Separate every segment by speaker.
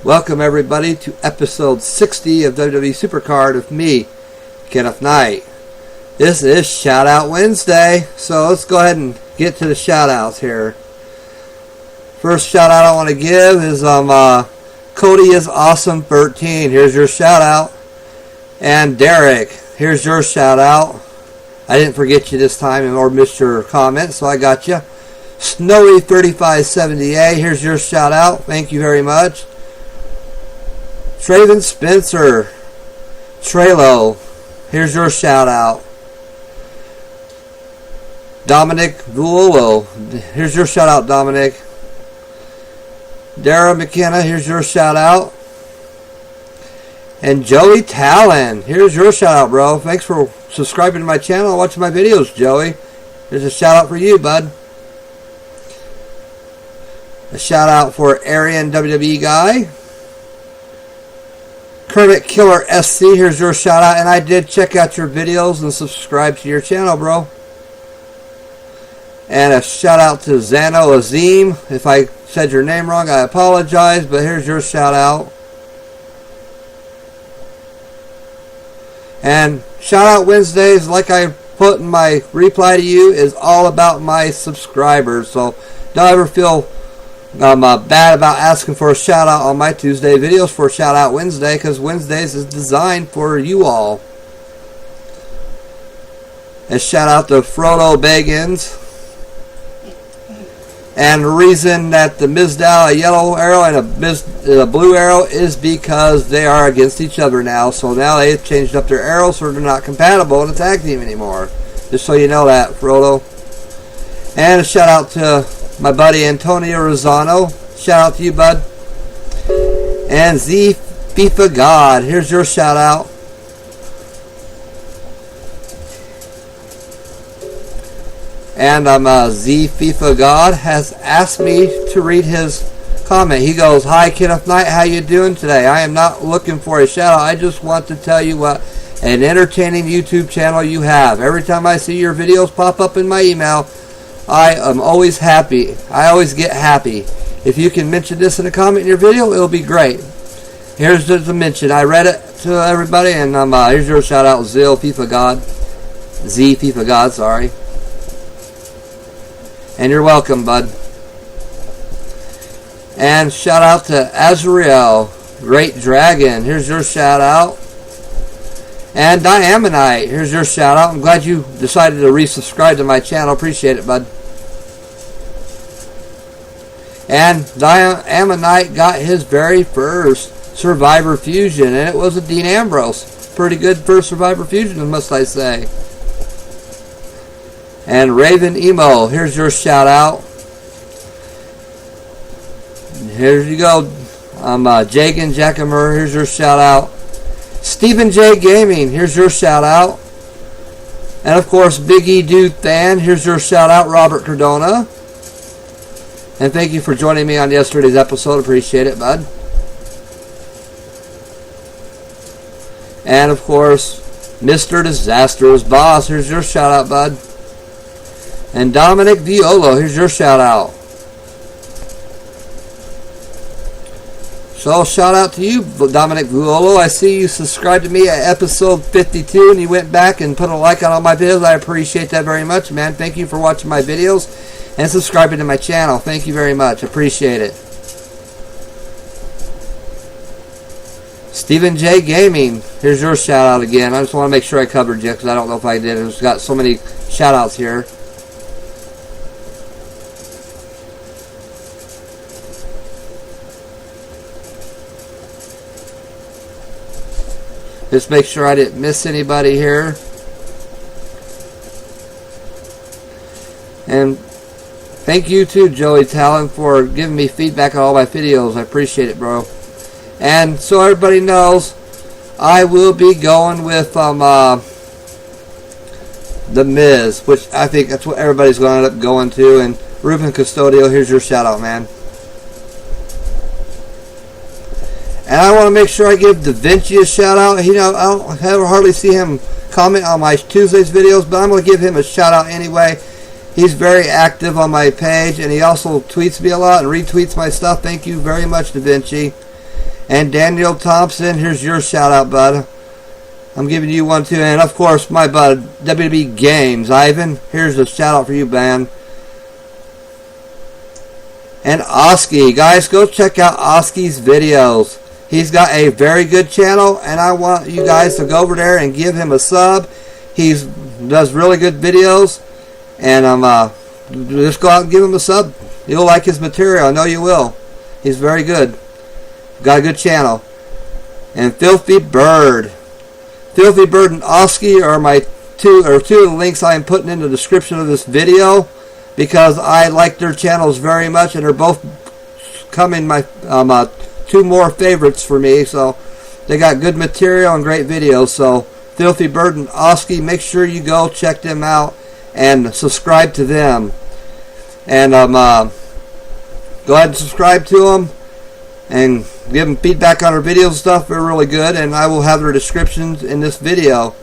Speaker 1: Welcome everybody to episode 60 of WWE Supercard with me, Kenneth Knight. This is Shout Out Wednesday, so let's go ahead and get to the shout outs here. First shout out I want to give is Cody is Awesome 13. Here's your shout out. And Derek, here's your shout out. I didn't forget you this time or missed your comment, so I got you. Snowy 3578, here's your shout out. Thank you very much. Traven Spencer, Trelo, here's your shout out. Dominic Vuolo, here's your shout out, Dominic. Dara McKenna, here's your shout out. And Joey Talon, here's your shout out, bro. Thanks for subscribing to my channel and watching my videos, Joey. Here's a shout out for you, bud. A shout out for Arian WWE guy. Kermit Killer SC, here's your shout out. And I did check out your videos and subscribe to your channel, bro. And a shout out to Zano Azim. If I said your name wrong, I apologize, but here's your shout out. And shout out Wednesdays, like I put in my reply to you, is all about my subscribers. So don't ever feel bad about asking for a shout out on my Tuesday videos for Shout Out Wednesday, because Wednesdays is designed for you all. A shout out to Frodo Bagans. And the reason that the Mizdow, a yellow arrow and a blue arrow, is because they are against each other now. So now they've changed up their arrows so they're not compatible in a tag team anymore. Just so you know that, Frodo. And a shout out to my buddy Antonio Rosano. Shout out to you, bud. And Z FIFA God, here's your shout out. And Z FIFA God has asked me to read his comment. He goes, "Hi Kenneth Knight, how you doing today? I am not looking for a shout out. I just want to tell you what an entertaining YouTube channel you have. Every time I see your videos pop up in my email, I am always happy. I always get happy. If you can mention this in a comment in your video, it'll be great." Here's the mention. I read it to everybody, and here's your shout out, Z FIFA God, sorry. And you're welcome, bud. And shout out to Azrael, Great Dragon. Here's your shout out. And Diamonite, here's your shout out. I'm glad you decided to resubscribe to my channel. Appreciate it, bud. And Diamonite got his very first Survivor Fusion, and it was a Dean Ambrose. Pretty good first Survivor Fusion, must I say. And Raven Emo, here's your shout out. Here you go. Jagan Jackamer, here's your shout out. Stephen J Gaming, here's your shout out. And of course, Big E Dude Fan, here's your shout out, Robert Cardona. And thank you for joining me on yesterday's episode. Appreciate it, bud. And of course, Mr. Disaster's Boss, here's your shout out, bud. And Dominic Violo, here's your shout out. So shout out to you, Dominic Violo. I see you subscribed to me at episode 52 and you went back and put a like on all my videos. I appreciate that very much, man. Thank you for watching my videos and subscribing to my channel. Thank you very much. Appreciate it. Stephen J Gaming, here's your shout out again. I just want to make sure I covered you because I don't know if I did. It's got so many shout outs here. Just make sure I didn't miss anybody here. And thank you too, Joey Talon, for giving me feedback on all my videos. I appreciate it, bro. And so everybody knows, I will be going with The Miz, which I think that's what everybody's going to end up going to. And Ruben Custodio, here's your shout out, man. And I want to make sure I give Da Vinci a shout out. You know, I don't hardly see him comment on my Tuesdays videos, but I'm going to give him a shout out anyway. He's very active on my page, and he also tweets me a lot and retweets my stuff. Thank you very much, Da Vinci. And Daniel Thompson, here's your shout out, bud. I'm giving you one too. And of course, my bud, WWE Games. Ivan, here's a shout out for you, man. And Oski. Guys, go check out Oski's videos. He's got a very good channel, and I want you guys to go over there and give him a sub. He does really good videos, and just go out and give him a sub. You'll like his material. I know you will. He's very good. Got a good channel. And Filthy Bird. Filthy Bird and Oski are my two of the links I am putting in the description of this video, because I like their channels very much, and they're both coming my two more favorites for me. So they got good material and great videos. So Filthy Bird and Oski, make sure you go check them out and subscribe to them. And go ahead and subscribe to them and give them feedback on our videos and stuff. They're really good, and I will have their descriptions in this video.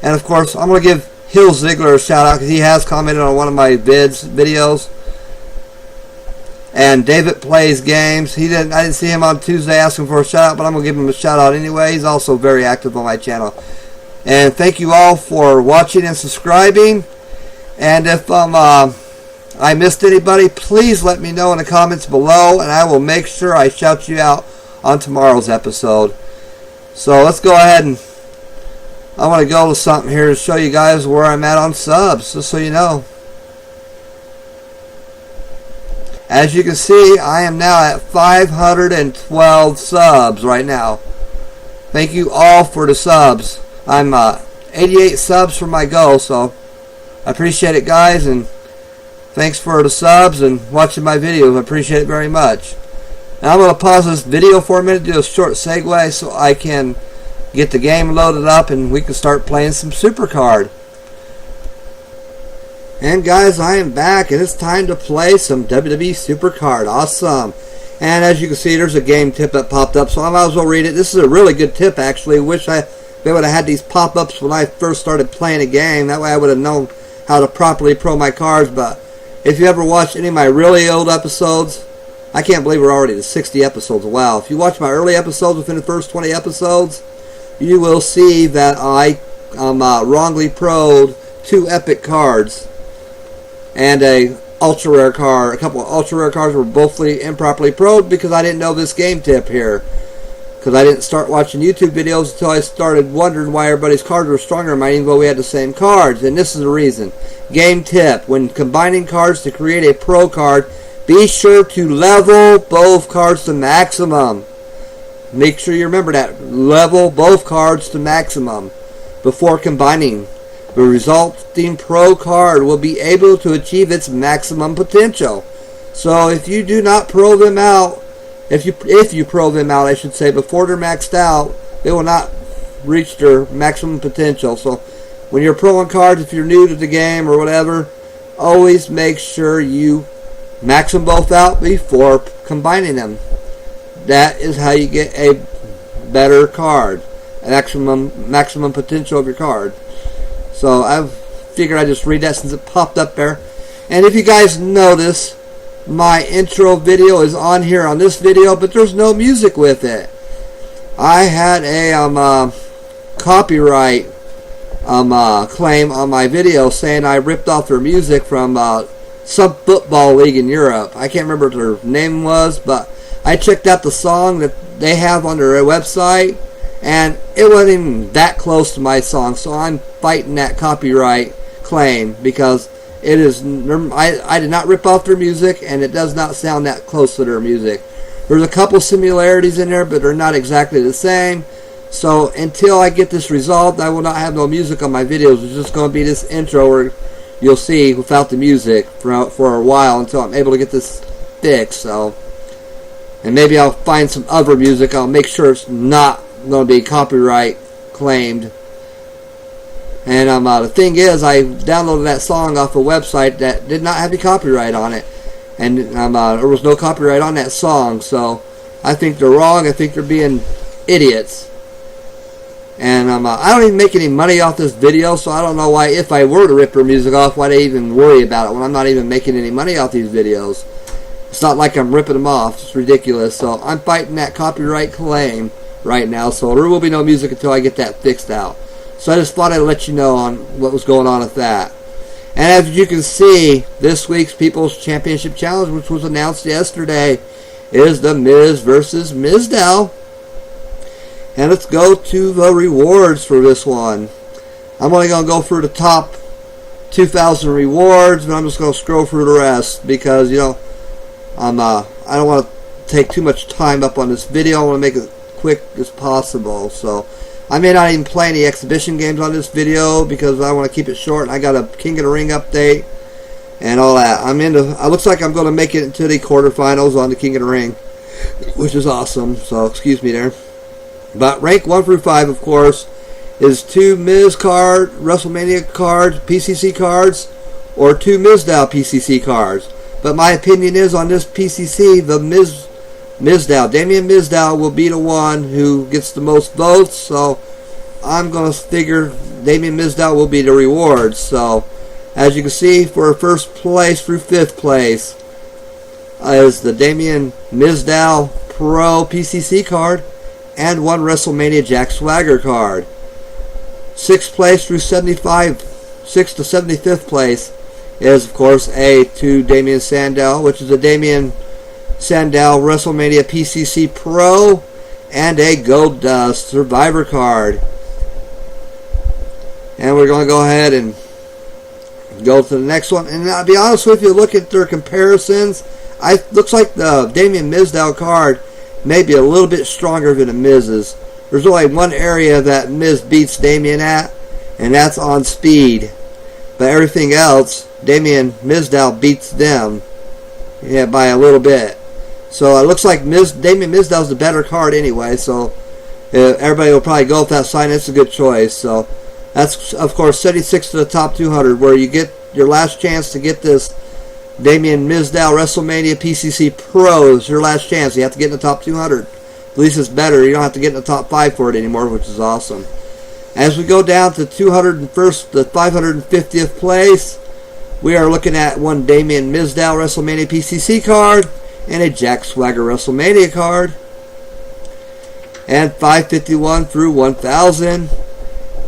Speaker 1: And of course, I'm going to give Hill Ziegler a shout out because he has commented on one of my videos. And David Plays Games. I didn't see him on Tuesday asking for a shout out, but I'm going to give him a shout out anyway. He's also very active on my channel. And thank you all for watching and subscribing. And if I missed anybody, please let me know in the comments below, and I will make sure I shout you out on tomorrow's episode. So let's go ahead, and I want to go to something here to show you guys where I'm at on subs, just so you know. As you can see, I am now at 512 subs right now. Thank you all for the subs. I'm 88 subs from my goal, so I appreciate it, guys, and thanks for the subs and watching my videos. I appreciate it very much. Now I'm going to pause this video for a minute, do a short segue so I can get the game loaded up and we can start playing some SuperCard. And guys, I am back, and it's time to play some WWE SuperCard. Awesome. And as you can see, there's a game tip that popped up, so I might as well read it. This is a really good tip, actually. Wish they would have had these pop-ups when I first started playing a game. That way I would have known how to properly pro my cards. But if you ever watched any of my really old episodes, I can't believe we're already to 60 episodes. Wow. If you watch my early episodes within the first 20 episodes, you will see that I wrongly pro'd 2 epic cards and a ultra rare card. A couple of ultra rare cards were both improperly pro'd because I didn't know this game tip here. Because I didn't start watching YouTube videos until I started wondering why everybody's cards were stronger than mine, even though we had the same cards. And this is the reason. Game tip: when combining cards to create a pro card, be sure to level both cards to maximum. Make sure you remember that. Level both cards to maximum before combining. The resulting pro card will be able to achieve its maximum potential. So if you do not pro them out, if you pro them out, I should say, before they're maxed out, they will not reach their maximum potential. So when you're proing cards, if you're new to the game or whatever, always make sure you max them both out before combining them. That is how you get a better card, maximum potential of your card. So I figured I'd just read that since it popped up there. And if you guys notice, my intro video is on here on this video, but there's no music with it. I had a copyright claim on my video saying I ripped off their music from some football league in Europe. I can't remember what their name was, but I checked out the song that they have on their website, and it wasn't even that close to my song. So I'm fighting that copyright claim because it is. I did not rip off their music, and it does not sound that close to their music. There's a couple similarities in there, but they're not exactly the same. So until I get this resolved, I will not have no music on my videos. It's just going to be this intro where you'll see without the music for a while until I'm able to get this fixed. So, and maybe I'll find some other music. I'll make sure it's not going to be copyright claimed. And the thing is, I downloaded that song off a website that did not have any copyright on it, and there was no copyright on that song. So I think they're wrong. I think they're being idiots. And I don't even make any money off this video, so I don't know why, if I were to rip their music off, why they even worry about it when I'm not even making any money off these videos. It's not like I'm ripping them off. It's ridiculous. So I'm fighting that copyright claim right now. So there will be no music until I get that fixed out. So I just thought I'd let you know on what was going on with that. And as you can see, this week's People's Championship Challenge, which was announced yesterday, is The Miz versus Mizdow. And let's go to the rewards for this one. I'm only going to go through the top 2,000 rewards, but I'm just going to scroll through the rest because, you know, I don't want to take too much time up on this video. I want to make it quick as possible. So I may not even play any exhibition games on this video because I want to keep it short. I got a King of the Ring update and all that. It looks like I'm going to make it into the quarterfinals on the King of the Ring, which is awesome. So excuse me there. But rank 1 through 5, of course, is 2 Miz card, WrestleMania cards, PCC cards, or 2 Mizdow PCC cards. But my opinion is on this PCC, the Mizdow, Damien Mizdow will be the one who gets the most votes. So I'm going to figure Damien Mizdow will be the reward. So as you can see, for first place through 5th place is the Damien Mizdow Pro PCC card and 1 WrestleMania Jack Swagger card. 6th place through 6th to 75th place is, of course, to Damien Sandow, which is a Damien Sandow WrestleMania PCC Pro and a Gold Dust Survivor card. And we're going to go ahead and go to the next one. And I'll be honest with you, look at their comparisons. Looks like the Damien Mizdow card may be a little bit stronger than the Miz's. There's only one area that Miz beats Damien at, and that's on speed. But everything else, Damien Mizdow beats them, by a little bit. So it looks like Damien Mizdow's the better card anyway. So everybody will probably go with that sign. It's a good choice. So that's, of course, 76 to the top 200, where you get your last chance to get this Damien Mizdow WrestleMania PCC Pro. Is your last chance. You have to get in the top 200. At least it's better. You don't have to get in the top 5 for it anymore, which is awesome. As we go down to 201st to 550th place, we are looking at 1 Damien Mizdow WrestleMania PCC card and a Jack Swagger WrestleMania card. And 551 through 1000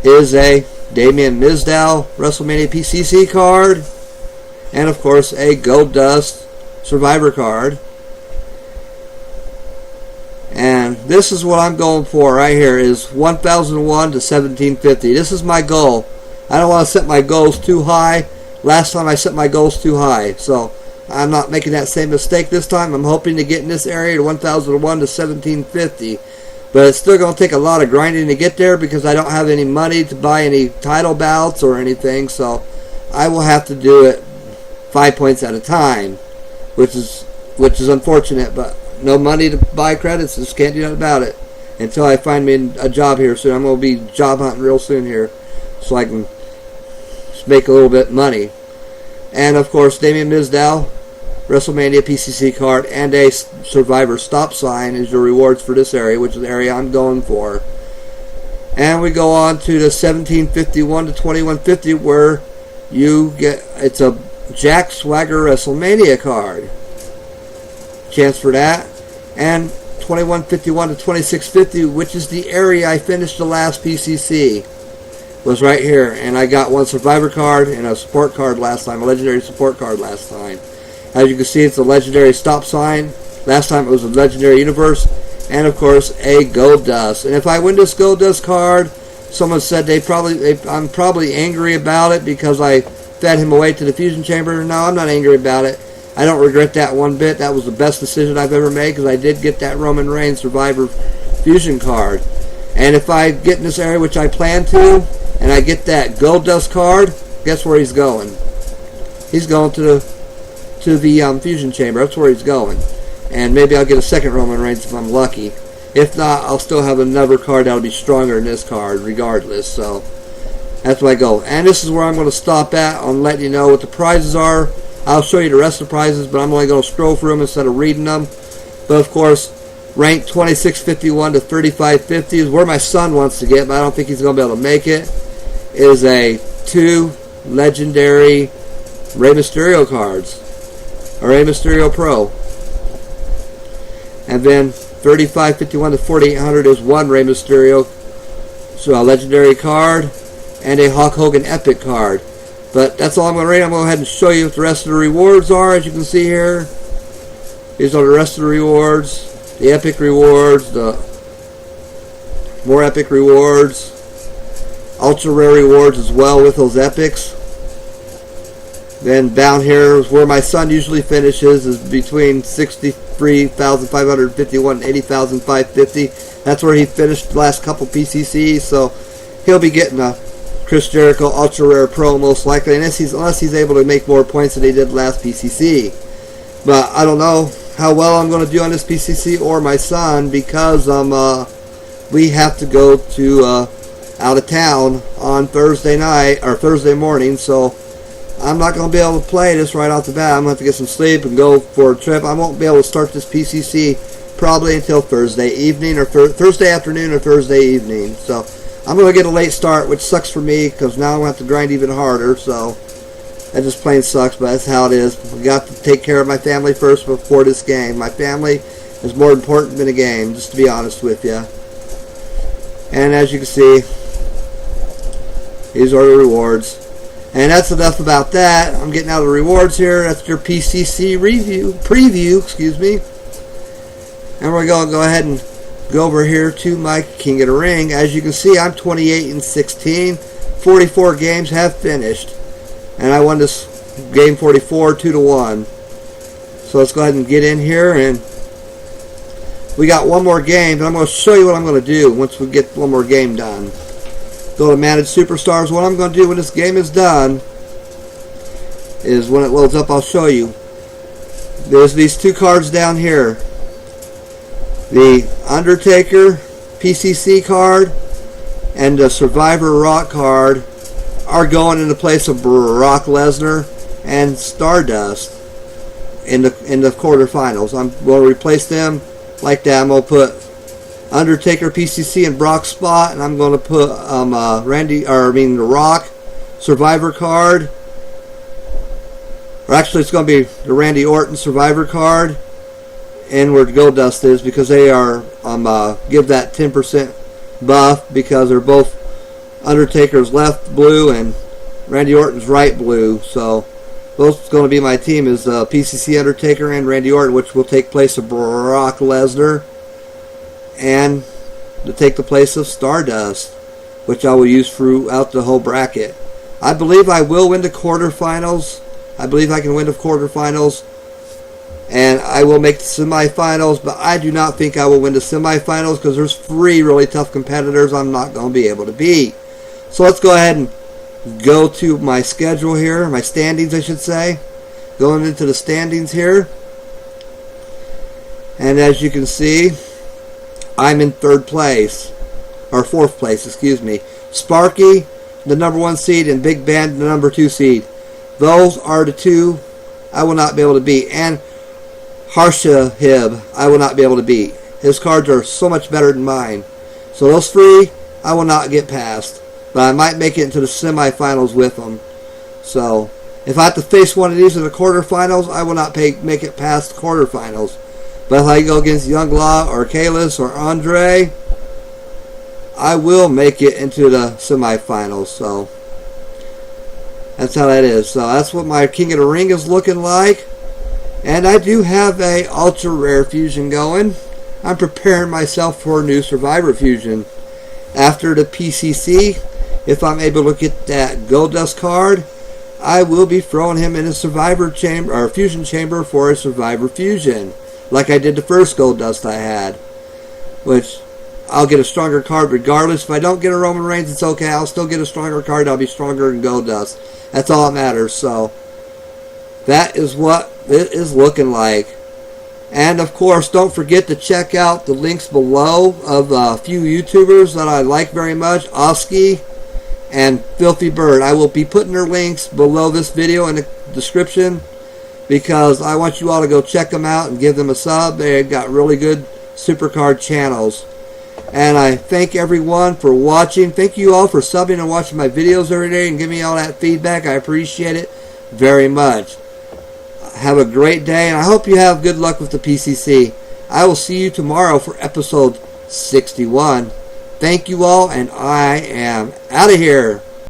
Speaker 1: is a Damien Mizdow WrestleMania PCC card and, of course, a Gold Dust Survivor card. And this is what I'm going for right here, is 1001 to 1750. This is my goal. I don't want to set my goals too high. Last time I set my goals too high, so I'm not making that same mistake this time. I'm hoping to get in this area to 1001 to 1750. But it's still going to take a lot of grinding to get there because I don't have any money to buy any title bouts or anything. So I will have to do it 5 points at a time, which is unfortunate, but no money to buy credits. Just can't do nothing about it until I find me a job here soon. I'm going to be job hunting real soon here so I can make a little bit of money. And, of course, Damien Mizdow WrestleMania PCC card and a Survivor stop sign is your rewards for this area, which is the area I'm going for. And we go on to the 1751 to 2150, where you get, it's a Jack Swagger WrestleMania card. Chance for that. And 2151 to 2650, which is the area I finished the last PCC, was right here. And I got 1 Survivor card and a support card last time, a legendary support card last time. As you can see, it's a legendary stop sign. Last time it was a legendary universe. And, of course, a Gold Dust. And if I win this Gold Dust card, someone said I'm probably angry about it because I fed him away to the Fusion Chamber. No, I'm not angry about it. I don't regret that one bit. That was the best decision I've ever made because I did get that Roman Reigns Survivor Fusion card. And if I get in this area, which I plan to, and I get that Gold Dust card, guess where he's going? He's going to the Fusion Chamber. That's where he's going. And maybe I'll get a second Roman Reigns if I'm lucky. If not, I'll still have another card that'll be stronger than this card regardless. So that's my goal. And this is where I'm going to stop at on letting you know what the prizes are. I'll show you the rest of the prizes, but I'm only going to scroll through them instead of reading them. But, of course, rank 2651 to 3550 is where my son wants to get, but I don't think he's going to be able to make it, is a 2 legendary Rey Mysterio cards, or Rey Mysterio Pro. And then 3551 to 4800 is one Rey Mysterio, so a legendary card, and a Hulk Hogan Epic card. But that's all I'm going to read. I'm going to go ahead and show you what the rest of the rewards are, as you can see here. These are the rest of the rewards, the epic rewards, the more epic rewards, ultra rare rewards as well with those epics. Then down here is where my son usually finishes, is between 63,551 and 80,550. That's where he finished the last couple PCCs, so he'll be getting a Chris Jericho Ultra Rare Pro most likely, unless he's able to make more points than he did last PCC. But I don't know how well I'm going to do on this PCC or my son, because we have to go to out of town on Thursday night or Thursday morning, so I'm not going to be able to play this right off the bat. I'm going to have to get some sleep and go for a trip. I won't be able to start this PCC probably until Thursday evening or Thursday afternoon or Thursday evening. So I'm going to get a late start, which sucks for me because now I'm going to have to grind even harder. So that just plain sucks, but that's how it is. We got to take care of my family first before this game. My family is more important than a game, just to be honest with you. And as you can see, these are the rewards. And that's enough about that. I'm getting out of the rewards here. That's your PCC preview, excuse me. And we're going to go ahead and go over here to my King of the Ring. As you can see, I'm 28-16. 44 games have finished. And I won this game 44, 2-1. So let's go ahead and get in here. And we got one more game, but I'm going to show you what I'm going to do once we get one more game done. Go to Manage Superstars. What I'm going to do when this game is done is when it loads up, I'll show you. There's these two cards down here. The Undertaker PCC card and the Survivor Rock card are going in the place of Brock Lesnar and Stardust in the quarterfinals. I'm going to replace them like that. I'm going to put Undertaker PCC in Brock's spot, and I'm going to put The Rock Survivor card. Or actually, it's going to be the Randy Orton Survivor card, and where Goldust is, because they are give that 10% buff because they're both Undertaker's left blue and Randy Orton's right blue. So those going to be my team is PCC Undertaker and Randy Orton, which will take place of Brock Lesnar, and to take the place of Stardust, which I will use throughout the whole bracket. I believe I will win the quarterfinals. I believe I can win the quarterfinals, and I will make the semifinals, but I do not think I will win the semifinals because there's 3 really tough competitors I'm not going to be able to beat. So let's go ahead and go to my schedule here, my standings I should say. Going into the standings here. And as you can see, I'm in 3rd place, or 4th place, excuse me. Sparky, the number 1 seed, and Big Ben, the number 2 seed. Those are the 2 I will not be able to beat. And Harsha Hib, I will not be able to beat. His cards are so much better than mine. So those 3, I will not get past. But I might make it into the semifinals with them. So if I have to face one of these in the quarterfinals, I will not make it past the quarterfinals. But if I go against Young Law or Kalis or Andre, I will make it into the semifinals. So that's how that is. So that's what my King of the Ring is looking like. And I do have a ultra rare fusion going. I'm preparing myself for a new Survivor fusion. After the PCC, if I'm able to get that Goldust card, I will be throwing him in a Survivor chamber or fusion chamber for a Survivor fusion, like I did the first Goldust I had. Which I'll get a stronger card regardless. If I don't get a Roman Reigns, it's okay. I'll still get a stronger card. I'll be stronger than Goldust. That's all that matters. So that is what it is looking like. And of course, don't forget to check out the links below of a few YouTubers that I like very much, Oski and Filthy Bird. I will be putting their links below this video in the description because I want you all to go check them out and give them a sub. They've got really good supercard channels. And I thank everyone for watching. Thank you all for subbing and watching my videos every day and giving me all that feedback. I appreciate it very much. Have a great day, and I hope you have good luck with the PCC. I will see you tomorrow for episode 61. Thank you all, and I am out of here.